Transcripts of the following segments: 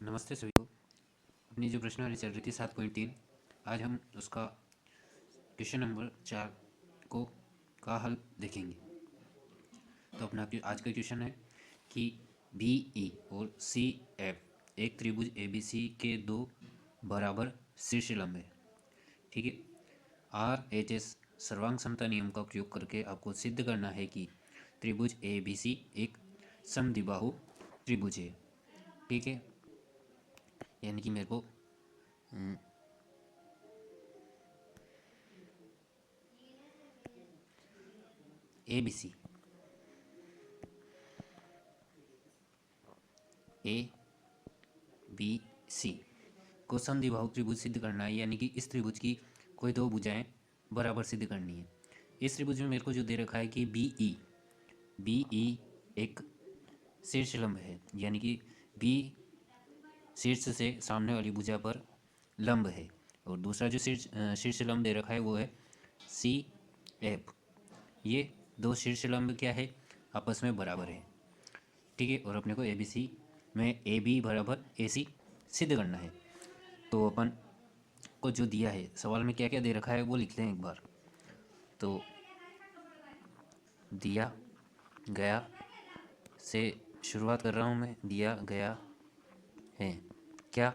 नमस्ते सभी को। अपनी जो प्रश्नावली चल रही थी 7.3, आज हम उसका क्वेश्चन नंबर 4 को का हल देखेंगे। तो अपना आज का क्वेश्चन है कि बी ई और सी एफ एक त्रिभुज ए बी सी के दो बराबर शीर्ष लंब है। ठीक है। आर एच एस सर्वांग समता नियम का प्रयोग करके आपको सिद्ध करना है कि त्रिभुज ए बी सी एक समद्विबाहु त्रिभुज है। ठीक है। यानी कि मेरे को A B C B C को समद्विबाहु त्रिभुज सिद्ध करना है, यानी कि इस त्रिभुज की कोई दो भुजाएं बराबर सिद्ध करनी है। इस त्रिभुज में मेरे को जो दे रखा है कि बी ई एक शीर्ष लंब है, यानी कि बी शीर्ष से सामने वाली भुजा पर लंब है, और दूसरा जो शीर्ष लंब दे रखा है वो है सी एफ। ये दो शीर्ष लंब क्या है, आपस में बराबर है। ठीक है। और अपने को ए बी सी में ए बी बराबर ए सी सिद्ध करना है। तो अपन को जो दिया है सवाल में क्या क्या दे रखा है वो लिख लें एक बार। तो दिया गया से शुरुआत कर रहा हूँ मैं। दिया गया है क्या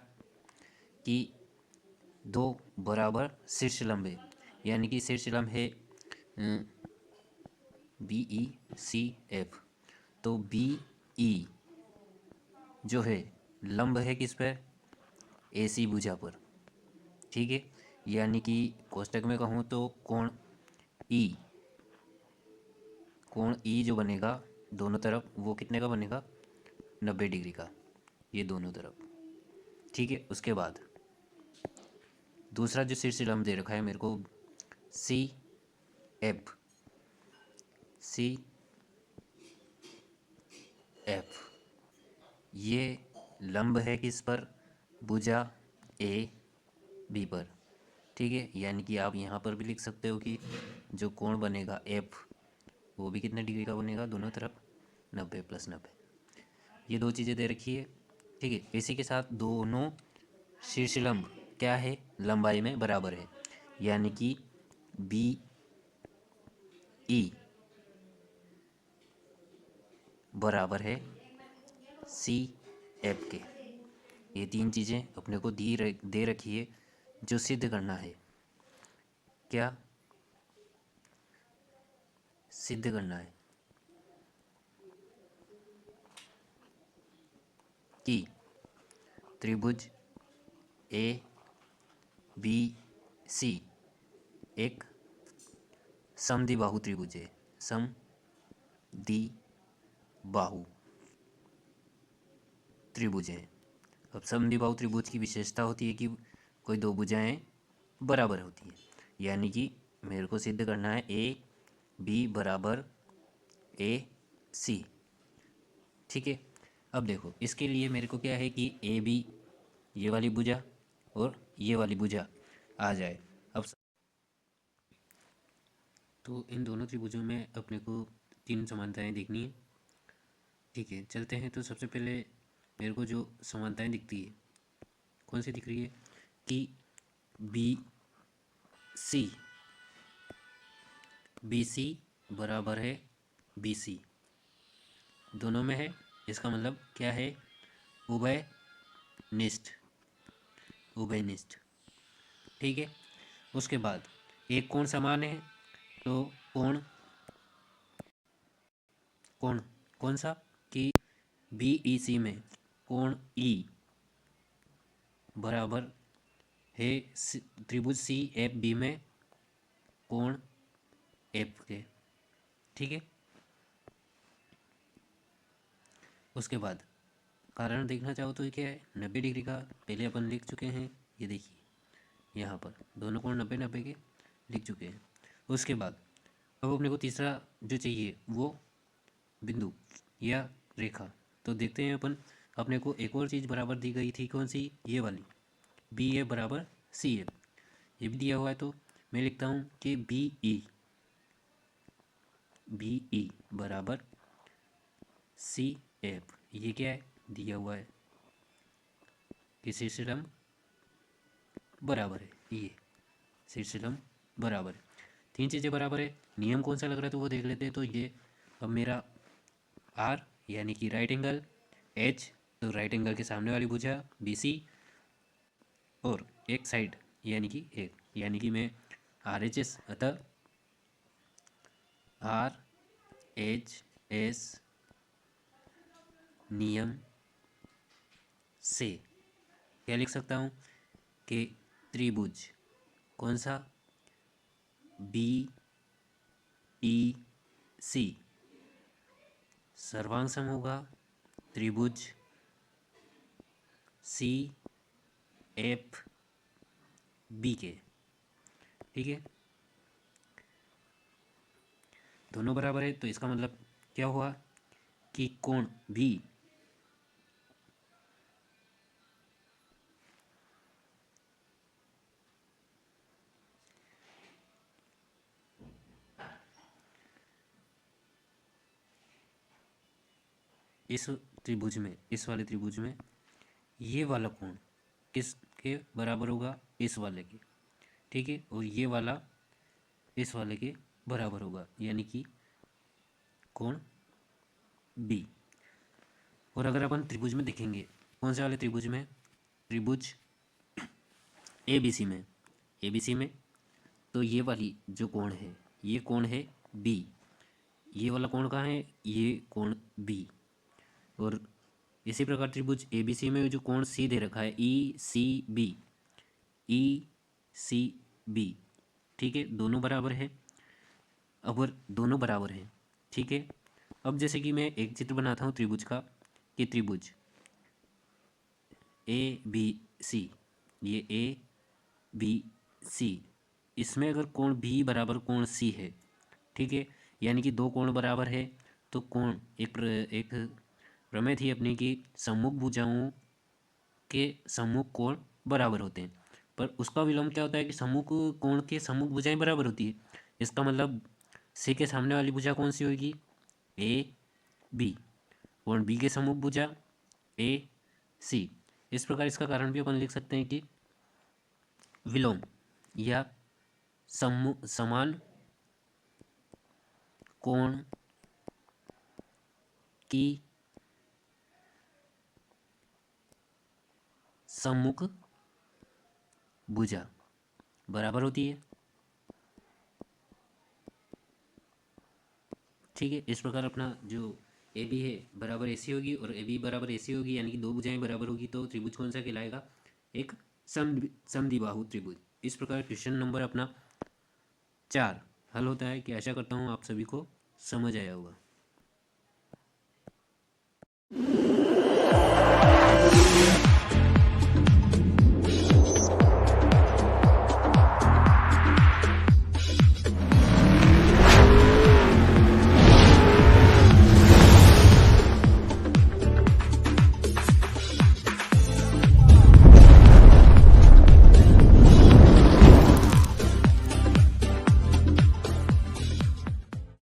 कि दो बराबर शीर्ष लंब है, यानी कि शीर्ष लंब है बी ई सी एफ। तो बी ई जो है लंब है किस पर, ए सी भुजा पर। ठीक है। यानी कि कोष्टक में कहूँ तो कोण ई जो बनेगा दोनों तरफ वो कितने का बनेगा, 90 डिग्री का, ये दोनों तरफ। ठीक है। उसके बाद दूसरा जो शीर्ष लंब दे रखा है मेरे को सी एफ ये लंब है किस पर, भुजा ए बी पर। ठीक है। यानी कि आप यहाँ पर भी लिख सकते हो कि जो कोण बनेगा एफ वो भी कितने डिग्री का बनेगा, दोनों तरफ 90 + 90। ये दो चीज़ें दे रखी है। ठीक है। इसी के साथ दोनों शीर्ष लंब क्या है, लंबाई में बराबर है, यानी कि बी ई बराबर है सी एफ के। ये तीन चीज़ें अपने को दे रखी है जो सिद्ध करना है। क्या सिद्ध करना है कि त्रिभुज ए बी सी एक समद्विबाहु त्रिभुज है। समद्विबाहु त्रिभुज है। अब समद्विबाहु त्रिभुज की विशेषता होती है कि कोई दो भुजाएं बराबर होती है, यानी कि मेरे को सिद्ध करना है ए बी बराबर ए सी। ठीक है। अब देखो इसके लिए मेरे को क्या है कि ए बी ये वाली भुजा और ये वाली भुजा आ जाए। अब तो इन दोनों त्रिभुजों में अपने को तीन समानताएं देखनी है। ठीक है। चलते हैं। तो सबसे पहले मेरे को जो समानताएं दिखती है कौन सी दिख रही है कि बी सी बराबर है बी सी, दोनों में है। इसका मतलब क्या है, उभयनिष्ठ। ठीक है। उसके बाद एक कोण समान है, तो कोण कोण कौन सा कि बी ई सी में कोण ई बराबर है त्रिभुज सी एफ बी में कोण एफ के। ठीक है। उसके बाद कारण देखना चाहो तो ये क्या है, 90 डिग्री का पहले अपन लिख चुके हैं। ये देखिए यहाँ पर दोनों कोण 90-90 के लिख चुके हैं। उसके बाद अब अपने को तीसरा जो चाहिए वो बिंदु या रेखा। तो देखते हैं अपन, अपने को एक और चीज़ बराबर दी गई थी, कौन सी, ये वाली बी ए बराबर सी ए। ये भी दिया हुआ है, तो मैं लिखता हूँ कि बी ई बराबर सी एफ। ये क्या है, दिया हुआ है। कि शीर्षलंब बराबर है, ये शीर्षलंब बराबर है। तीन चीज़ें बराबर है। नियम कौन सा लग रहा है तो वो देख लेते हैं। तो ये अब मेरा आर यानी कि राइट एंगल, एच तो राइट एंगल के सामने वाली भुजा, बी सी, और एक साइड यानी कि मैं आर एच एस, अतः आर एच एस नियम से क्या लिख सकता हूँ कि त्रिभुज कौन सा, बी ई सी सर्वांग सम होगा त्रिभुज सी एफ बी के। ठीक है, दोनों बराबर है तो इसका मतलब क्या हुआ कि कोण भी इस त्रिभुज में, इस वाले त्रिभुज में ये वाला कोण किसके बराबर होगा, इस वाले के। ठीक है, और ये वाला इस वाले के बराबर होगा, यानी कि कोण बी। और अगर अपन त्रिभुज में देखेंगे, कौन से वाले त्रिभुज में, त्रिभुज ए बी सी में, ए बी सी में तो ये वाली जो कोण है, ये कोण है बी, ये वाला कोण कहाँ है, ये कोण बी। और इसी प्रकार त्रिभुज ए बी सी में जो कोण सी दे रखा है, ई सी बी, ई सी बी। ठीक है, दोनों बराबर है। अब और दोनों बराबर हैं, ठीक है। अब जैसे कि मैं एक चित्र बनाता हूँ त्रिभुज का, कि त्रिभुज ए बी सी, ये ए बी सी, इसमें अगर कोण बी बराबर कोण सी है, ठीक है, यानी कि दो कोण बराबर है, तो कोण एक प्रमेय थी अपनी कि सम्मुख भुजाओं के सम्मुख कोण बराबर होते हैं। पर उसका विलोम क्या होता है कि सम्मुख कोण के सम्मुख भुजाएं बराबर होती है। इसका मतलब सी के सामने वाली भुजा कौन सी होगी, ए बी, और बी के सम्मुख भुजा ए सी। इस प्रकार इसका कारण भी अपन लिख सकते हैं कि विलोम या समान कोण की सम्मुख भुजा बराबर होती है। ठीक है, इस प्रकार अपना जो ए बी है बराबर ए सी होगी और ए बी बराबर ए सी होगी, यानी कि दो भुजाएं बराबर होगी, तो त्रिभुज कौन सा कहलाएगा, एक समद्विबाहु त्रिभुज। इस प्रकार क्वेश्चन नंबर अपना 4 हल होता है, कि आशा करता हूँ आप सभी को समझ आया होगा।